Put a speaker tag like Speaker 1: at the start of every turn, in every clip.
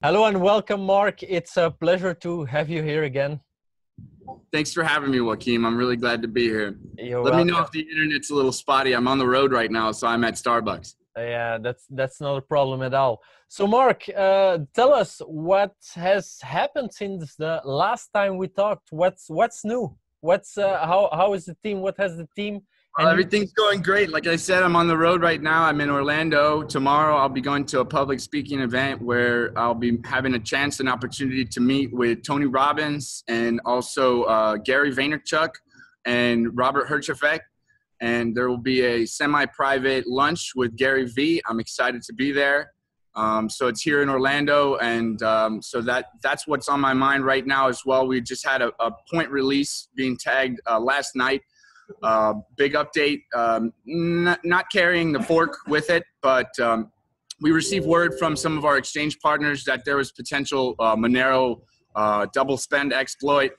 Speaker 1: Hello and welcome, Mark. It's a pleasure to have you here again.
Speaker 2: Thanks for having me, Joaquim. I'm really glad to be here.
Speaker 1: You're
Speaker 2: Let
Speaker 1: welcome.
Speaker 2: me know if the internet's a little spotty. I'm on the road right now, so I'm at Starbucks.
Speaker 1: Yeah, that's not a problem at all. So, Mark, tell us what has happened since the last time we talked. What's new? How is the team? What has the team?
Speaker 2: Well, everything's going great. Like I said, I'm on the road right now. I'm in Orlando. Tomorrow, I'll be going to a public speaking event where I'll be having a chance and opportunity to meet with Tony Robbins and also Gary Vaynerchuk and Robert Herjavec. And there will be a semi-private lunch with Gary V. I'm excited to be there. So it's here in Orlando, and so that's what's on my mind right now as well. We just had a point release being tagged last night. Big update, not carrying the fork with it, but we received word from some of our exchange partners that there was potential Monero double spend exploit,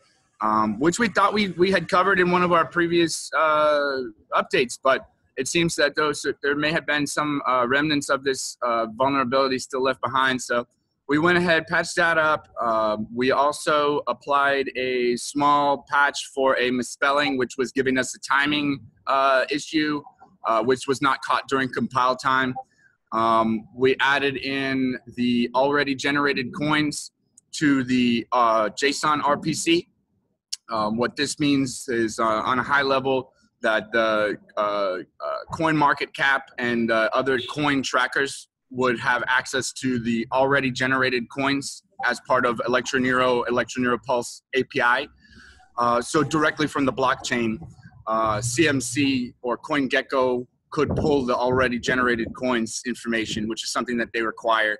Speaker 2: which we thought we had covered in one of our previous updates, but it seems that there may have been some remnants of this vulnerability still left behind. So we went ahead, patched that up. We also applied a small patch for a misspelling, which was giving us a timing issue, which was not caught during compile time. We added in the already generated coins to the JSON RPC. What this means is on a high level that the coin market cap and other coin trackers would have access to the already generated coins as part of Electronero Pulse API. So directly from the blockchain, CMC or CoinGecko could pull the already generated coins information, which is something that they require.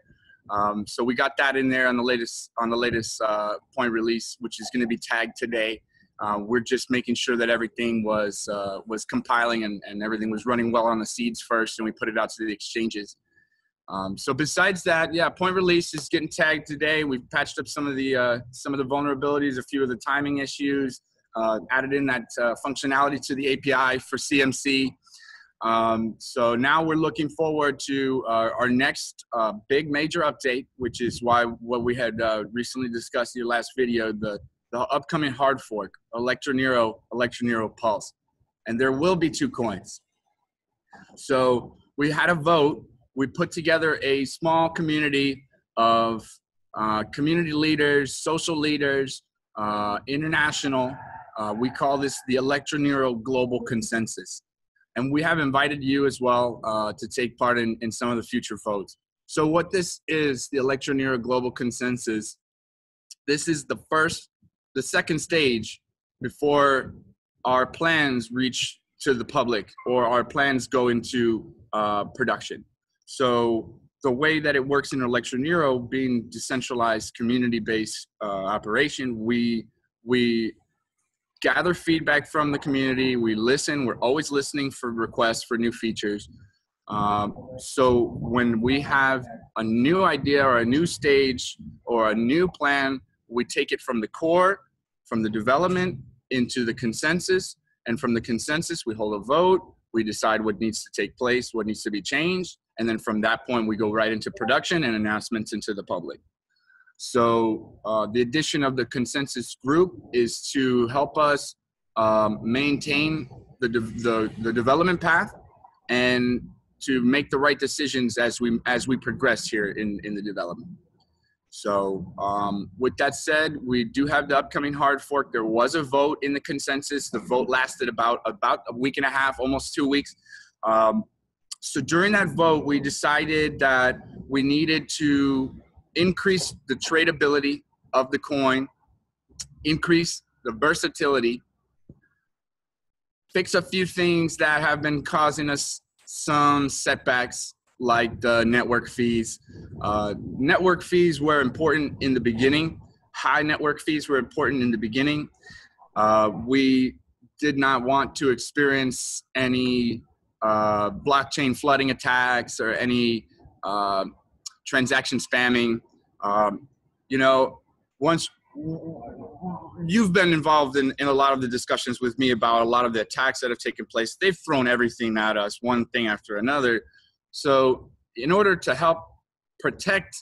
Speaker 2: So we got that in there on the latest point release, which is going to be tagged today. We're just making sure that everything was compiling and everything was running well on the seeds first, and we put it out to the exchanges. So besides that, yeah, point release is getting tagged today. We've patched up some of the vulnerabilities, a few of the timing issues, added in that functionality to the API for CMC. So now we're looking forward to our next big major update, which is what we had recently discussed in your last video, the upcoming hard fork, Electronero Pulse. And there will be 2 coins. So we had a vote. We put together a small community of community leaders, social leaders, international. We call this the Electronero Global Consensus. And we have invited you as well to take part in some of the future votes. So what this is, the Electronero Global Consensus, this is the second stage before our plans reach to the public or our plans go into production. So the way that it works in Electronero, being decentralized, community-based operation, we gather feedback from the community. We listen. We're always listening for requests for new features. So when we have a new idea or a new stage or a new plan, we take it from the core, from the development into the consensus. And from the consensus, we hold a vote. We decide what needs to take place, what needs to be changed. And then from that point, we go right into production and announcements into the public. So the addition of the consensus group is to help us maintain the development path and to make the right decisions as we progress here in the development. So with that said, we do have the upcoming hard fork. There was a vote in the consensus. The vote lasted about a week and a half, almost 2 weeks. So during that vote, we decided that we needed to increase the tradability of the coin, increase the versatility, fix a few things that have been causing us some setbacks, like the network fees. Network fees were important in the beginning. High network fees were important in the beginning. We did not want to experience any blockchain flooding attacks or any transaction spamming. You know, once you've been involved in a lot of the discussions with me about a lot of the attacks that have taken place, they've thrown everything at us, one thing after another. So in order to help protect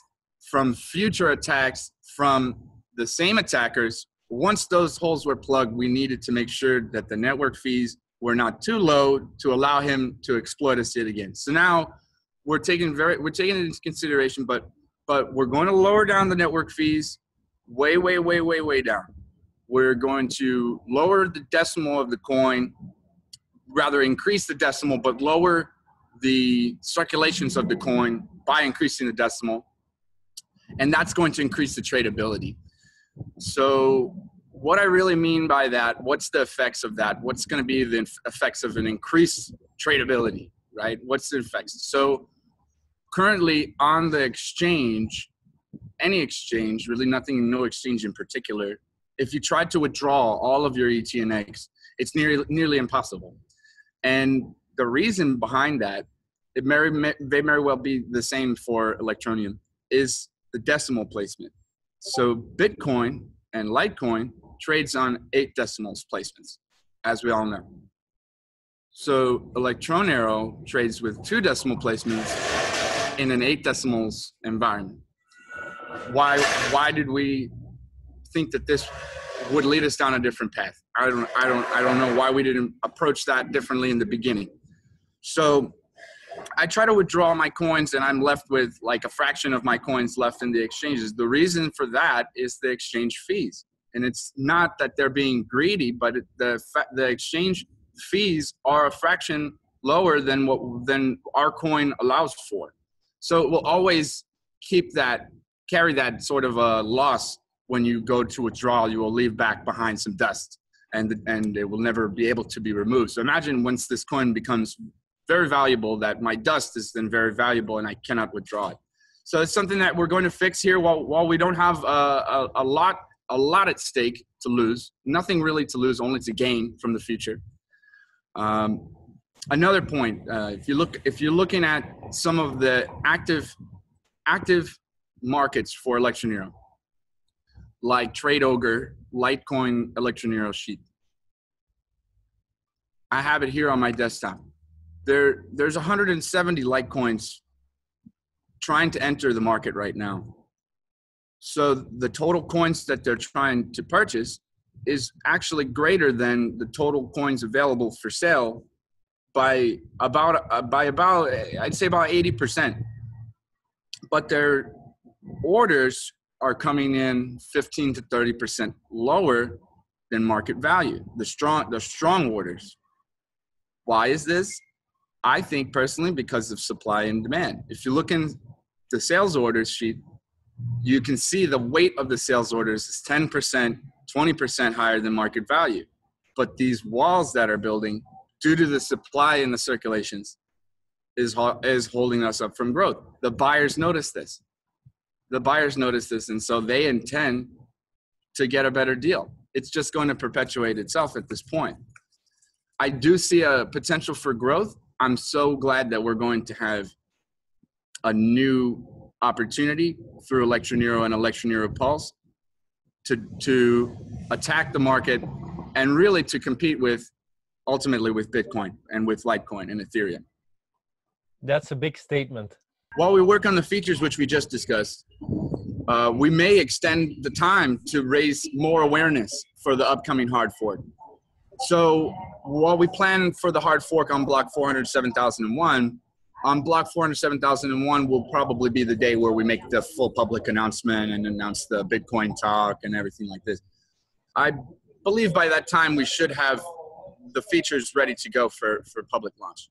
Speaker 2: from future attacks from the same attackers. Once those holes were plugged, we needed to make sure that the network fees were not too low to allow him to exploit us yet again. So now we're taking it into consideration, but we're going to lower down the network fees way down. We're going to lower the decimal of the coin, rather increase the decimal, but lower the circulations of the coin by increasing the decimal. And that's going to increase the tradability. So what I really mean by that, what's the effects of that? What's going to be the effects of an increased tradability, right? What's the effects? So currently on the exchange, any exchange, really no exchange in particular, if you try to withdraw all of your ETNX, it's nearly impossible. And the reason behind that, they may well be the same for Electroneum, is the decimal placement. So Bitcoin and Litecoin trades on 8 decimals placements, as we all know. So Electronero trades with 2 decimal placements in an 8 decimals environment. Why did we think that this would lead us down a different path? I don't know why we didn't approach that differently in the beginning. So I try to withdraw my coins and I'm left with like a fraction of my coins left in the exchanges. The reason for that is the exchange fees. And it's not that they're being greedy, but the exchange fees are a fraction lower than our coin allows for. So it will always carry that sort of a loss. When you go to withdraw, you will leave back behind some dust and it will never be able to be removed. So imagine once this coin becomes very valuable, that my dust is then very valuable and I cannot withdraw it. So it's something that we're going to fix here while we don't have a lot at stake to lose, nothing really to lose, only to gain from the future. Another point, if you're looking at some of the active markets for Electronero, like Trade Ogre, Litecoin, Electronero sheet. I have it here on my desktop. There's 170 Litecoins trying to enter the market right now. So the total coins that they're trying to purchase is actually greater than the total coins available for sale by about I'd say about 80%. But their orders are coming in 15 to 30% lower than market value, the strong orders. Why is this? I think personally because of supply and demand. If you look in the sales orders sheet, you can see the weight of the sales orders is 10%, 20% higher than market value. But these walls that are building, due to the supply and the circulations, is holding us up from growth. The buyers notice this. And so they intend to get a better deal. It's just going to perpetuate itself at this point. I do see a potential for growth. I'm so glad that we're going to have a new opportunity through Electronero and Electronero Pulse to attack the market and really to compete ultimately with Bitcoin and with Litecoin and Ethereum.
Speaker 1: That's a big statement.
Speaker 2: While we work on the features which we just discussed, we may extend the time to raise more awareness for the upcoming hard fork. So while we plan for the hard fork on block 407,001, on block 407,001 will probably be the day where we make the full public announcement and announce the Bitcoin talk and everything like this. I believe by that time we should have the features ready to go for public launch.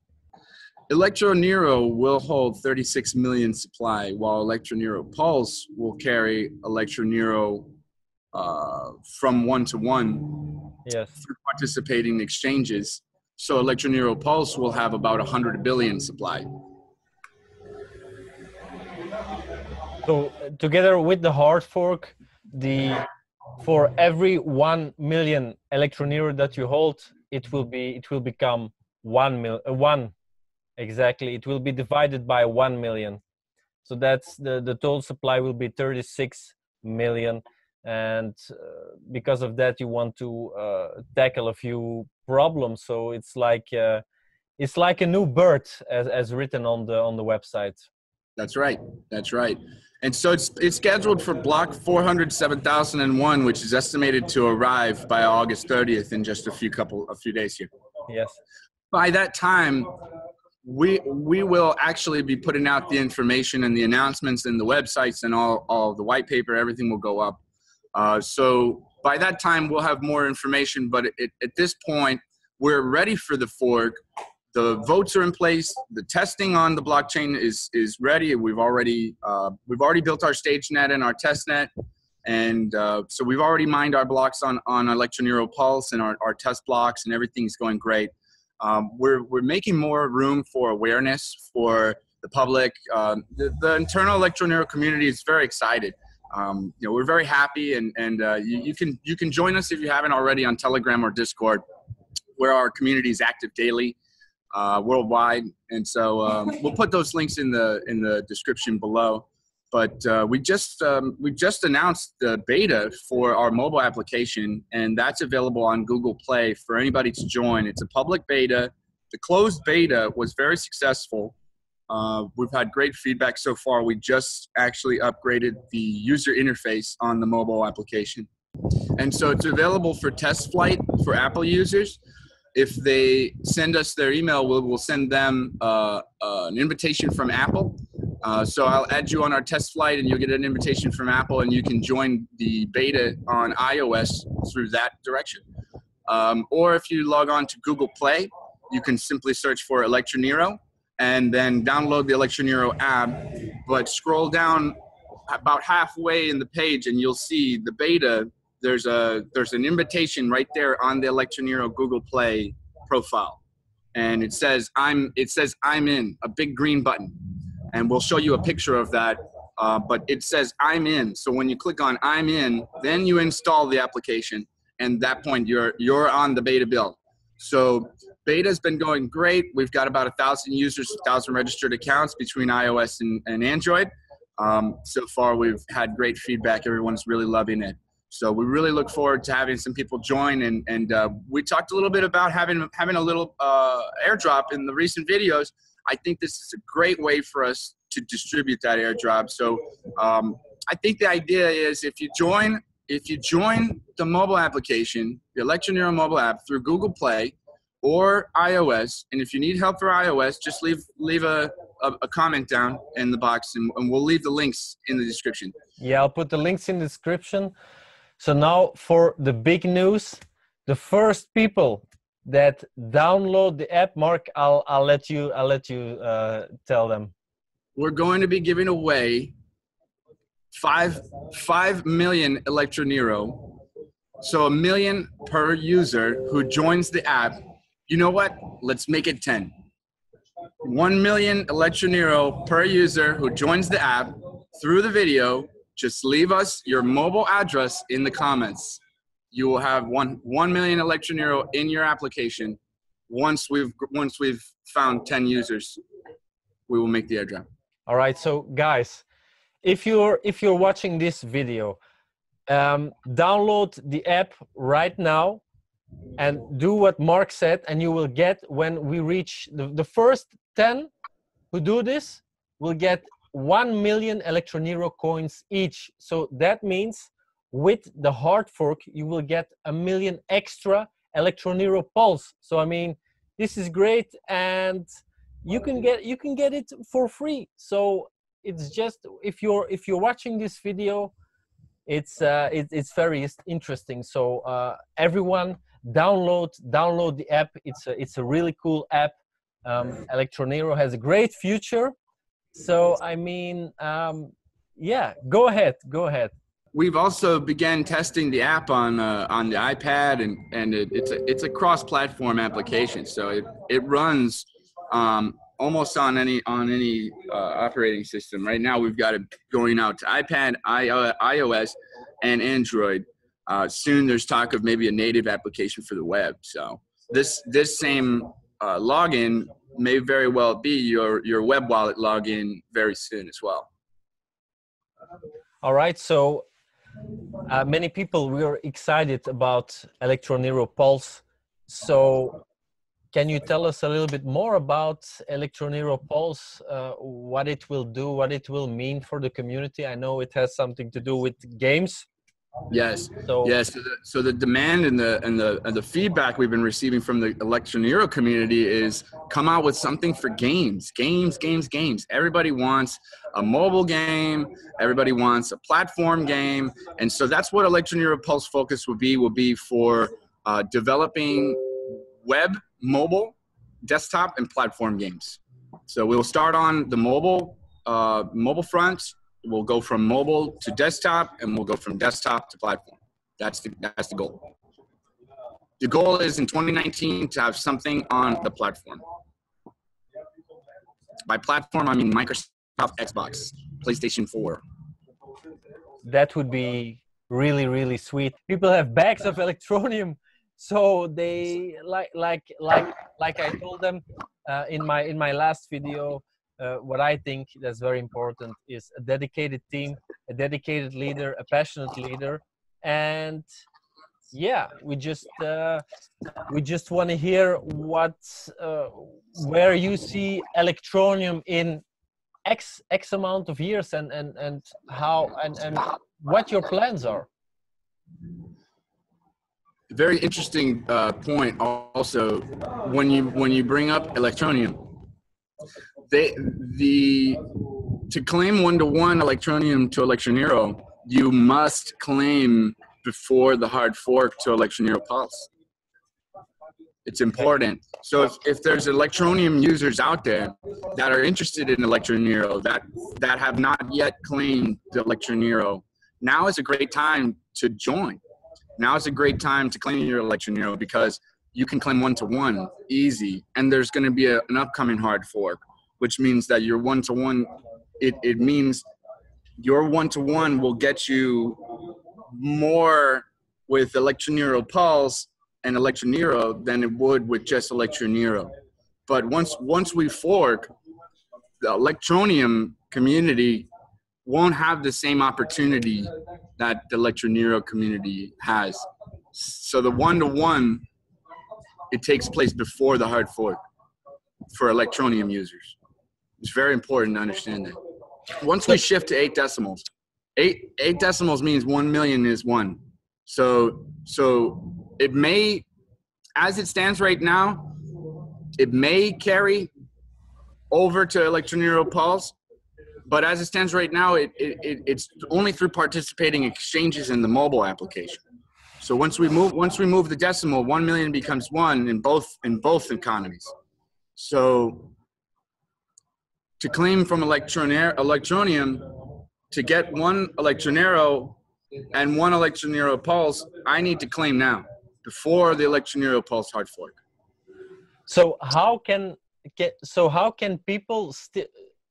Speaker 2: Electronero will hold 36 million supply, while Electronero Pulse will carry Electronero from one-to-one through participating exchanges. So Electronero Pulse will have about 100 billion supply.
Speaker 1: So together with the hard fork, for every 1 million Electronero that you hold, it will become 1 exactly. It will be divided by 1 million. So that's the total supply will be 36 million. And because of that, you want to tackle a few problems. So it's like a new birth, as written on the website.
Speaker 2: That's right. That's right. And so it's scheduled for block 407,001, which is estimated to arrive by August 30th in just a few days here.
Speaker 1: Yes.
Speaker 2: By that time, we will actually be putting out the information and the announcements and the websites and all the white paper, everything will go up. So by that time, we'll have more information, but at this point, we're ready for the fork. The votes are in place. The testing on the blockchain is ready. We've already built our stage net and our test net. And so we've already mined our blocks on Electronero Pulse and our test blocks, and everything's going great. We're making more room for awareness for the public. The internal Electronero community is very excited. We're very happy, and you can join us if you haven't already on Telegram or Discord, where our community is active daily, worldwide. And so we'll put those links in the description below. But we just announced the beta for our mobile application, and that's available on Google Play for anybody to join. It's a public beta. The closed beta was very successful. We've had great feedback so far. We just actually upgraded the user interface on the mobile application. And so it's available for test flight for Apple users. If they send us their email, we'll send them an invitation from Apple. So I'll add you on our test flight, and you'll get an invitation from Apple, and you can join the beta on iOS through that direction. Or if you log on to Google Play, you can simply search for Electronero and then download the Electronero app, but scroll down about halfway in the page and you'll see the beta. There's an invitation right there on the Electronero Google Play profile. And it says I'm in, a big green button. And we'll show you a picture of that, but it says I'm in. So when you click on I'm in, then you install the application, and at that point you're on the beta build. So beta's been going great. We've got about 1,000 users, 1,000 registered accounts between iOS and Android. So far we've had great feedback. Everyone's really loving it. So we really look forward to having some people join, and we talked a little bit about having a little airdrop in the recent videos. I think this is a great way for us to distribute that airdrop. So I think the idea is if you join the mobile application, the Electronero mobile app through Google Play or iOS, and if you need help for iOS, just leave a comment down in the box, and we'll leave the links in the description.
Speaker 1: Yeah, I'll put the links in the description. So now for the big news, the first people that download the app, Mark, I'll let you tell them.
Speaker 2: We're going to be giving away 5 million Electronero, so 1 million per user who joins the app. You know what? Let's make it 10. 1 million Electronero per user who joins the app through the video. Just leave us your mobile address in the comments. You will have 1 million Electronero in your application. Once we've found 10 users, we will make the airdrop.
Speaker 1: All right, so guys, if you're watching this video, download the app right now and do what Mark said, and you will get, when we reach the first 10 who do this, will get 1 million Electronero coins each. So that means with the hard fork, you will get 1 million extra Electronero Pulse. So I mean, this is great, and you can get it for free. So it's just, if you're watching this video, it's very interesting. So everyone download the app. It's a really cool app. Electronero has a great future. So I mean, yeah, go ahead.
Speaker 2: We've also began testing the app on the iPad, and it's a cross-platform application. So it runs almost on any operating system. Right now, we've got it going out to iPad, iOS, and Android. Soon, there's talk of maybe a native application for the web. So this same login may very well be your web wallet login very soon as well.
Speaker 1: All right, so many people, we are excited about Electronero Pulse. So Can you tell us a little bit more about Electronero Pulse, what it will do, what it will mean for the community? I know it has something to do with games.
Speaker 2: Yes.
Speaker 1: So
Speaker 2: yes. So the demand and the feedback we've been receiving from the Electronero community is come out with something for games. Everybody wants a mobile game. Everybody wants a platform game. And so that's what Electronero Pulse focus will be for developing web, mobile, desktop, and platform games. So we'll start on the mobile front. We'll go from mobile to desktop, and we'll go from desktop to platform. That's the goal. The goal is in 2019 to have something on the platform. By platform, I mean Microsoft, Xbox, PlayStation 4.
Speaker 1: That would be really, really sweet. People have bags of Electronium, so they like I told them in my last video. What I think that's very important is a dedicated team, a dedicated leader, a passionate leader, and yeah, we just want to hear where you see Electronium in X amount of years, and how and what your plans are.
Speaker 2: Very interesting point. Also, when you bring up Electronium. To claim one-to-one Electronium to Electronero, you must claim before the hard fork to Electronero Pulse. It's important. So if there's Electronium users out there that are interested in Electronero, that have not yet claimed the Electronero, now is a great time to join. Now is a great time to claim your Electronero because you can claim one-to-one easy, and there's going to be an upcoming hard fork, which means that your one-to-one, it means your one-to-one will get you more with Electronero Pulse and Electronero than it would with just Electronero. But once we fork, the Electronium community won't have the same opportunity that the Electronero community has. So the one-to-one, it takes place before the hard fork for Electronium users. It's very important to understand that. Once we shift to 8 decimals, 8 decimals means 1 million is 1. So it may, as it stands right now, it may carry over to Electronero Pulse, but as it stands right now, it's only through participating exchanges in the mobile application. So once we move the decimal, 1 million becomes 1 in both economies. So to claim from Electronium, to get one Electronero and one Electronero Pulse, I need to claim now before the Electronero Pulse hard fork.
Speaker 1: So how can people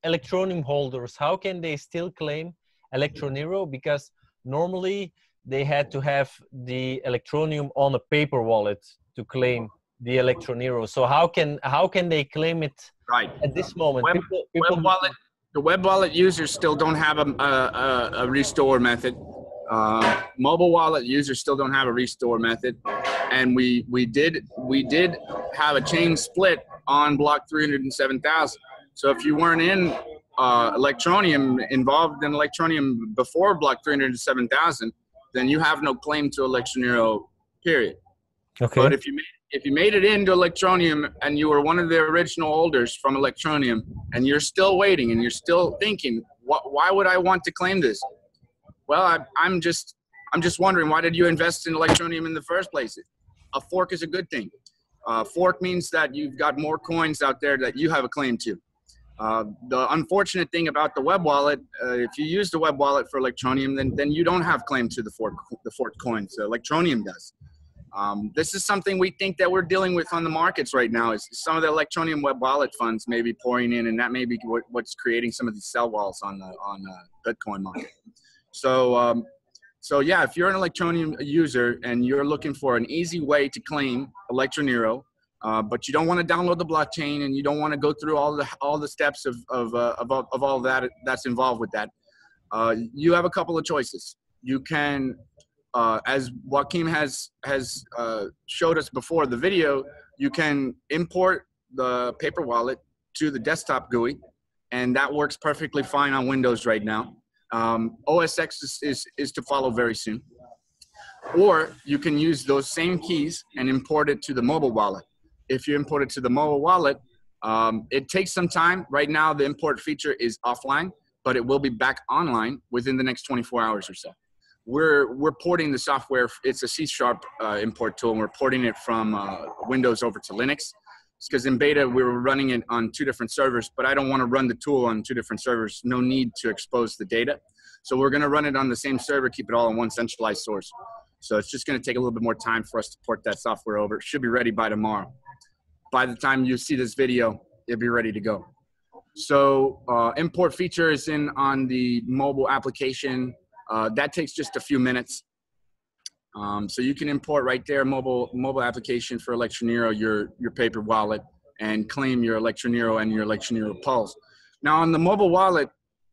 Speaker 1: Electronium holders, how can they still claim Electronero? Because normally they had to have the Electronium on a paper wallet to claim the Electronero. So how can they claim it
Speaker 2: right
Speaker 1: at this moment?
Speaker 2: The web wallet users still don't have a restore method. Mobile wallet users still don't have a restore method, and we did have a chain split on block 307,000. So if you weren't in Electronium, involved in Electronium before block 307,000, then you have no claim to Electronero, period.
Speaker 1: Okay.
Speaker 2: But if you made it into Electronium and you were one of the original holders from Electronium and you're still waiting and you're still thinking, why would I want to claim this? Well, I'm just wondering, why did you invest in Electronium in the first place? A fork is a good thing. Fork means that you've got more coins out there that you have a claim to. The unfortunate thing about the web wallet, if you use the web wallet for Electronium, then you don't have claim to the forked coins. Electronium does. This is something we think that we're dealing with on the markets right now. Is some of the Electronium web wallet funds may be pouring in, and that may be what's creating some of these sell walls on the Bitcoin market. So yeah, if you're an Electronium user and you're looking for an easy way to claim Electronero, but you don't want to download the blockchain and you don't want to go through all the steps of all that that's involved with that, you have a couple of choices. You can as Joaquin has showed us before the video, you can import the paper wallet to the desktop GUI, and that works perfectly fine on Windows right now. OS X is to follow very soon. Or you can use those same keys and import it to the mobile wallet. If you import it to the mobile wallet, it takes some time. Right now, the import feature is offline, but it will be back online within the next 24 hours or so. We're porting the software. It's a C# import tool, and we're porting it from Windows over to Linux. Because in beta, we were running it on 2 different servers, but I don't want to run the tool on 2 different servers. No need to expose the data. So we're going to run it on the same server, keep it all in one centralized source. So it's just going to take a little bit more time for us to port that software over. It should be ready by tomorrow. By the time you see this video, it'll be ready to go. So import feature is in on the mobile application. That takes just a few minutes. So you can import right there, mobile application for Electronero, your paper wallet, and claim your Electronero and your Electronero Pulse. Now on the mobile wallet,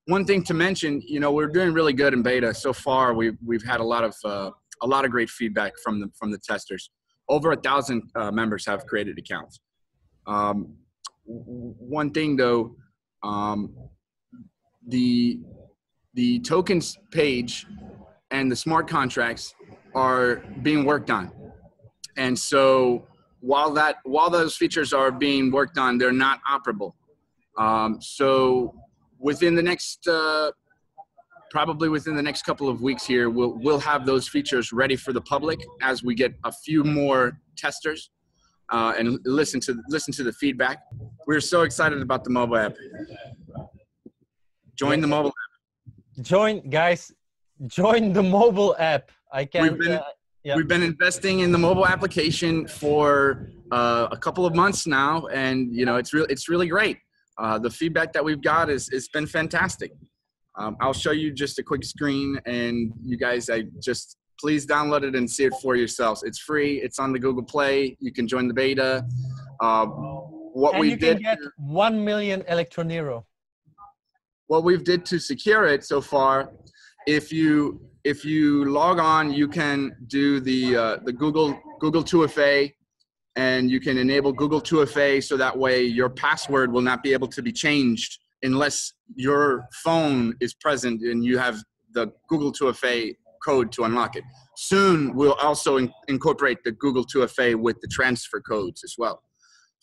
Speaker 2: one thing to mention, you know, we're doing really good in beta so far. We've had a lot of great feedback from the testers. Over 1,000 members have created accounts. One thing though, the tokens page and the smart contracts are being worked on, and so while those features are being worked on, they're not operable. So within the next probably within the next couple of weeks here, we'll have those features ready for the public as we get a few more testers and listen to the feedback. We're so excited about the mobile app. Join the mobile app.
Speaker 1: Guys, join the mobile app.
Speaker 2: We've been investing in the mobile application for a couple of months now, and you know, it's really great. The feedback that we've got it's been fantastic. I'll show you just a quick screen, and you guys, please download it and see it for yourselves. It's free. It's on the Google Play. You can join the beta.
Speaker 1: You can get 1 million Electronero.
Speaker 2: What we've did to secure it so far, if you log on, you can do the Google 2FA, and you can enable Google 2FA so that way your password will not be able to be changed unless your phone is present and you have the Google 2FA code to unlock it. Soon, we'll also incorporate the Google 2FA with the transfer codes as well.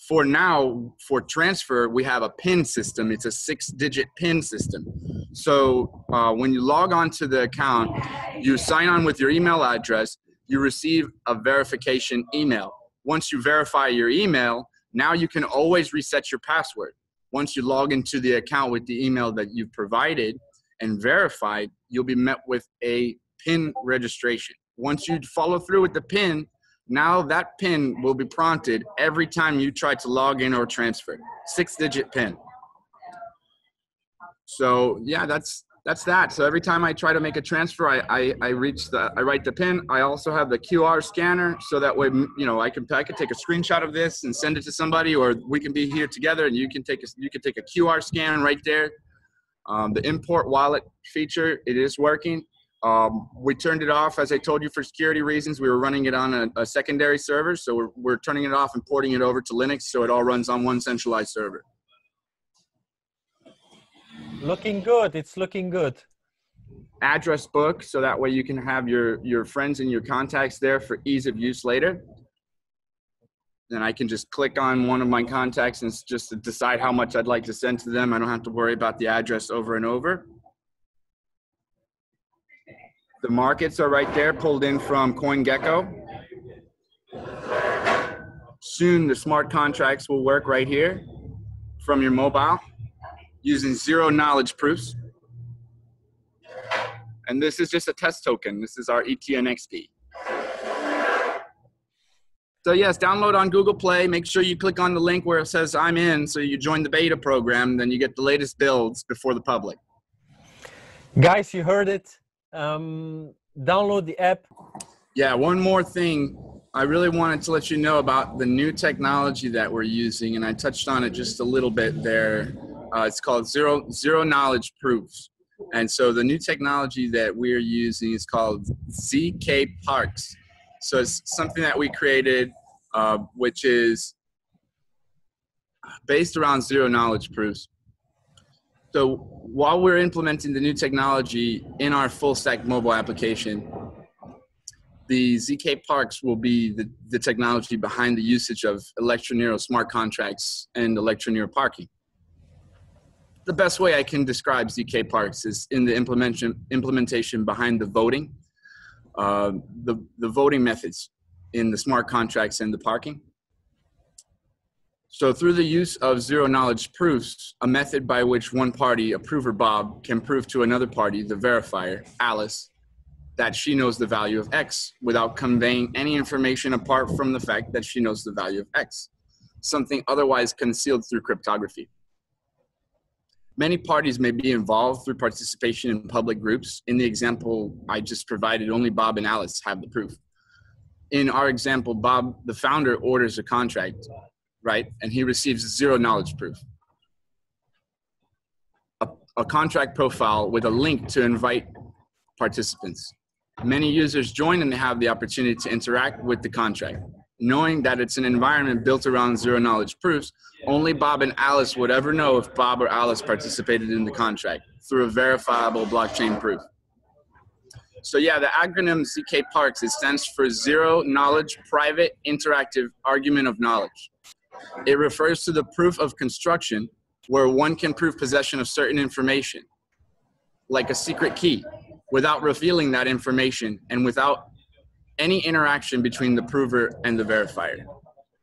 Speaker 2: For now, for transfer, we have a PIN system. It's a 6-digit PIN system. So when you log on to the account, you sign on with your email address, you receive a verification email. Once you verify your email, now you can always reset your password. Once you log into the account with the email that you've provided and verified, you'll be met with a PIN registration. Once you follow through with the PIN, now that PIN will be prompted every time you try to log in or transfer. 6-digit PIN. So yeah, that's that. So every time I try to make a transfer, I write the PIN. I also have the QR scanner, so that way, you know, I could take a screenshot of this and send it to somebody, or we can be here together and you can take a QR scan right there. The import wallet feature, it is working. We turned it off, as I told you, for security reasons. We were running it on a secondary server, so we're turning it off and porting it over to Linux, so it all runs on one centralized server.
Speaker 1: Looking good. It's looking good.
Speaker 2: Address book, so that way you can have your friends and your contacts there for ease of use later. Then I can just click on one of my contacts and just to decide how much I'd like to send to them. I don't have to worry about the address over and over. The markets are right there, pulled in from CoinGecko. Soon the smart contracts will work right here from your mobile using zero knowledge proofs. And this is just a test token. This is our ETNX key. So yes, download on Google Play. Make sure you click on the link where it says I'm in, so you join the beta program, then you get the latest builds before the public.
Speaker 1: Guys, you heard it. Download the app.
Speaker 2: Yeah, one more thing. I really wanted to let you know about the new technology that we're using, and I touched on it just a little bit there. It's called zero knowledge proofs. And so the new technology that we're using is called ZK Parks. So it's something that we created, which is based around zero knowledge proofs. So while we're implementing the new technology in our full stack mobile application, the ZK Parks will be the technology behind the usage of Electronero smart contracts and Electronero parking. The best way I can describe ZK Parks is in the implementation behind the voting, the voting methods in the smart contracts and the parking. So through the use of zero knowledge proofs, a method by which one party, approver Bob, can prove to another party, the verifier, Alice, that she knows the value of X without conveying any information apart from the fact that she knows the value of X, something otherwise concealed through cryptography. Many parties may be involved through participation in public groups. In the example I just provided, only Bob and Alice have the proof. In our example, Bob, the founder, orders a contract, right? And he receives zero knowledge proof. A contract profile with a link to invite participants. Many users join and they have the opportunity to interact with the contract. Knowing that it's an environment built around zero knowledge proofs, only Bob and Alice would ever know if Bob or Alice participated in the contract through a verifiable blockchain proof. So yeah, the acronym ZK Parks, it stands for Zero Knowledge Private Interactive Argument of Knowledge. It refers to the proof of construction where one can prove possession of certain information, like a secret key, without revealing that information and without any interaction between the prover and the verifier.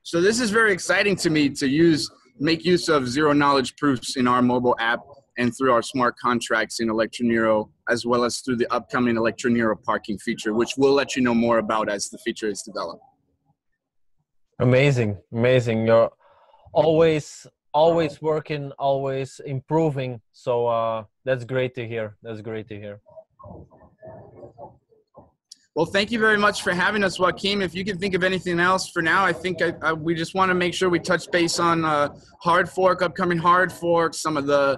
Speaker 2: So this is very exciting to me to make use of zero knowledge proofs in our mobile app and through our smart contracts in Electronero, as well as through the upcoming Electronero parking feature, which we'll let you know more about as the feature is developed.
Speaker 1: Amazing, amazing. You're always working, always improving. So that's great to hear. That's great to hear.
Speaker 2: Well, thank you very much for having us, Joaquin. If you can think of anything else for now, I think we just want to make sure we touch base on hard fork, upcoming hard fork, some of the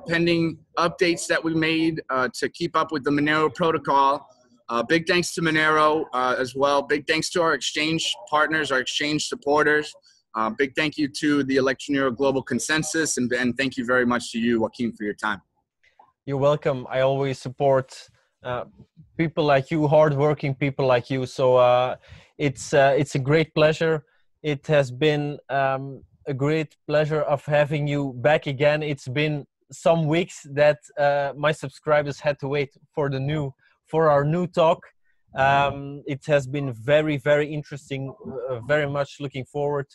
Speaker 2: pending updates that we made to keep up with the Monero protocol. Big thanks to Monero as well. Big thanks to our exchange partners, our exchange supporters. Big thank you to the Electronero Global Consensus, and thank you very much to you, Joaquin, for your time.
Speaker 1: You're welcome. I always support people like you, hardworking people like you. So it's a great pleasure. It has been a great pleasure of having you back again. It's been some weeks that my subscribers had to wait for our new talk. It has been very, very interesting. Very much looking forward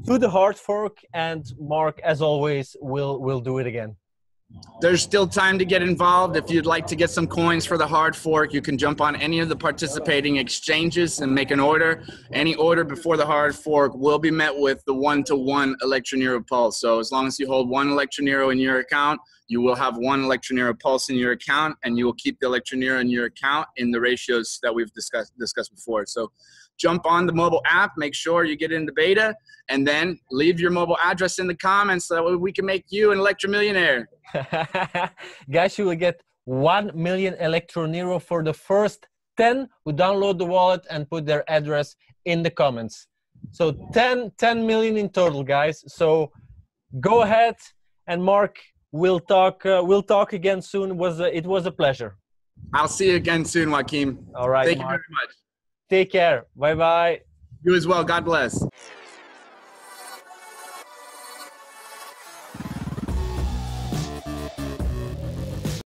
Speaker 1: to the hard fork. And Mark, as always, we'll do it again.
Speaker 2: There's still time to get involved. If you'd like to get some coins for the hard fork, you can jump on any of the participating exchanges and make an order. Any order before the hard fork will be met with the one-to-one Electronero pulse. So as long as you hold one Electronero in your account, you will have one Electronero pulse in your account, and you will keep the Electronero in your account in the ratios that we've discussed before. So jump on the mobile app, make sure you get into beta, and then leave your mobile address in the comments so that we can make you an Electromillionaire.
Speaker 1: Guys, you will get 1 million Electronero for the first 10 who download the wallet and put their address in the comments. So 10 million in total, guys. So go ahead, and Mark, we'll talk again soon. It was a pleasure.
Speaker 2: I'll see you again soon, Joaquin.
Speaker 1: All right,
Speaker 2: thank
Speaker 1: Mark.
Speaker 2: you very much.
Speaker 1: Take care. Bye-bye.
Speaker 2: You as well. God bless.